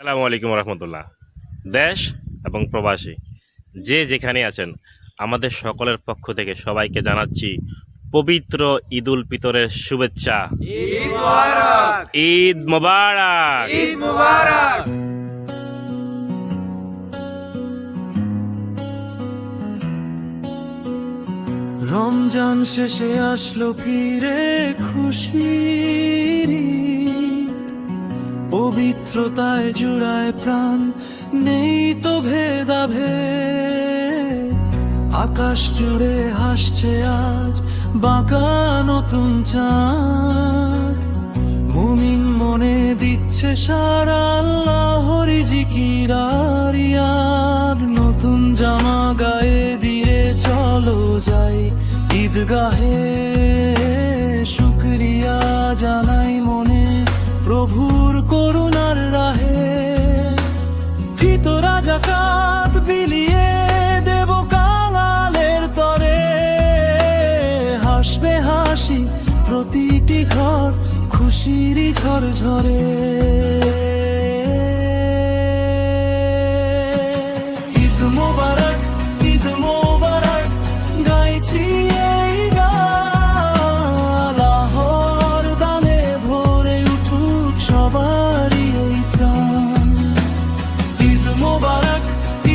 আসসালামু আলাইকুম রহমতুল্লাহ। দেশ এবং প্রবাসী যে যেখানে আছেন, আমাদের সকলের পক্ষ থেকে সবাইকে জানাচ্ছি পবিত্র ঈদ উল ফিতরের শুভেচ্ছা। ঈদ মুবারক। ঈদ মোবারক। ঈদ মুবারক। রমজান শেষে আসলো ফিরে খুশির ঈদ। পবিত্রতায় জুড়ায় প্রাণ, নেই তো ভেদাভেদ। আকাশ জুড়ে হাসছে আজ বাঁকা নতুন চাঁদ। মুমিন মনে দিচ্ছে সারা আল্লাহর জিকির আর ইয়াদ। নতুন জামা গায়ে দিয়ে চলো যাই ঈদগাহে, শুকরিয়া জানাই মনে প্রভুর করুণার রাহে। ফিতরা যাকাত বিলিয়ে দেব কাঙালের তরে, হাসবে হাসি প্রতিটি ঘর খুশিরই ঝরঝরে। ঈদ মোবারক, ঈদ মোবারক গাইছি এই গান। লাহোর দানে ভরে উঠুক সবারই এই প্রাণ। ঈদ মোবারক,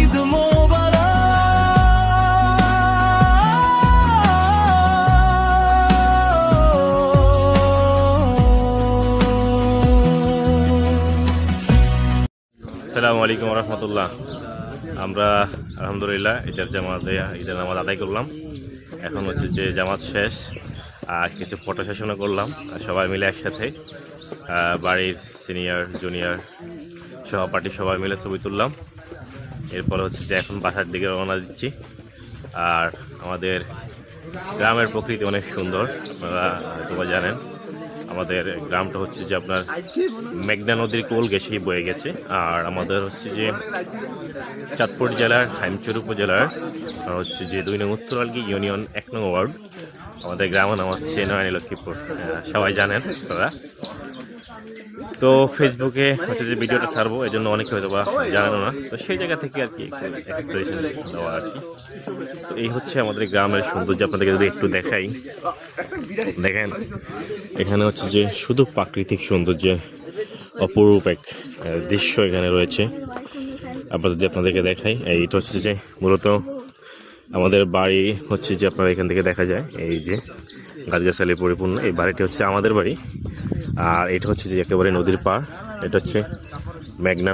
ঈদ মোবারক। আসসালামু আলাইকুম রহমতুল্লাহ। আমরা আলহামদুলিল্লাহ ঈদের নামাজ আদায় করলাম। এখন হচ্ছে যে জামাত শেষ, আর কিছু ফটো সেশনও করলাম সবাই মিলে একসাথে। বাড়ির সিনিয়র জুনিয়র সহপাঠী সবাই মিলে ছবি তুললাম। এরপর হচ্ছে যে এখন বাসার দিকে রওনা দিচ্ছি। আর আমাদের গ্রামের প্রকৃতি অনেক সুন্দর, আপনারা হয়তো জানেন। আমাদের গ্রামটা হচ্ছে যে আপনার মেঘনা নদীর কোল ঘেঁষেই বয়ে গেছে। আর আমাদের হচ্ছে যে চাঁদপুর জেলার হাইমচর উপজেলার হচ্ছে যে 2 নং উত্তরালগি ইউনিয়ন 1 নং ওয়ার্ড। আমাদের গ্রামের নাম হচ্ছে নয়নী লক্ষ্মীপুর, সবাই জানেন তারা। তো ফেসবুকে হচ্ছে যে ভিডিওটা ছাড়বো, এই জন্য অনেকে হয়তো বা জানেন না, তো সেই জায়গা থেকে আর কি একটু এক্সপ্রেশন দেওয়া আর কি। তো এই হচ্ছে আমাদের গ্রামের সৌন্দর্য, আপনাদেরকে যদি একটু দেখাই। দেখেন এখানে হচ্ছে যে শুধু প্রাকৃতিক সৌন্দর্যের অপরূপ এক দৃশ্য এখানে রয়েছে। যদি আপনাদেরকে দেখাই, এইটা হচ্ছে যে মূলত আমাদের বাড়ি হচ্ছে যে আপনারা এখান থেকে দেখা যায়, এই যে গাছগাছালি পরিপূর্ণ এই বাড়িটি হচ্ছে আমাদের বাড়ি। আর এটা হচ্ছে যে একেবারে নদীর পাড়, এটা হচ্ছে মেঘনা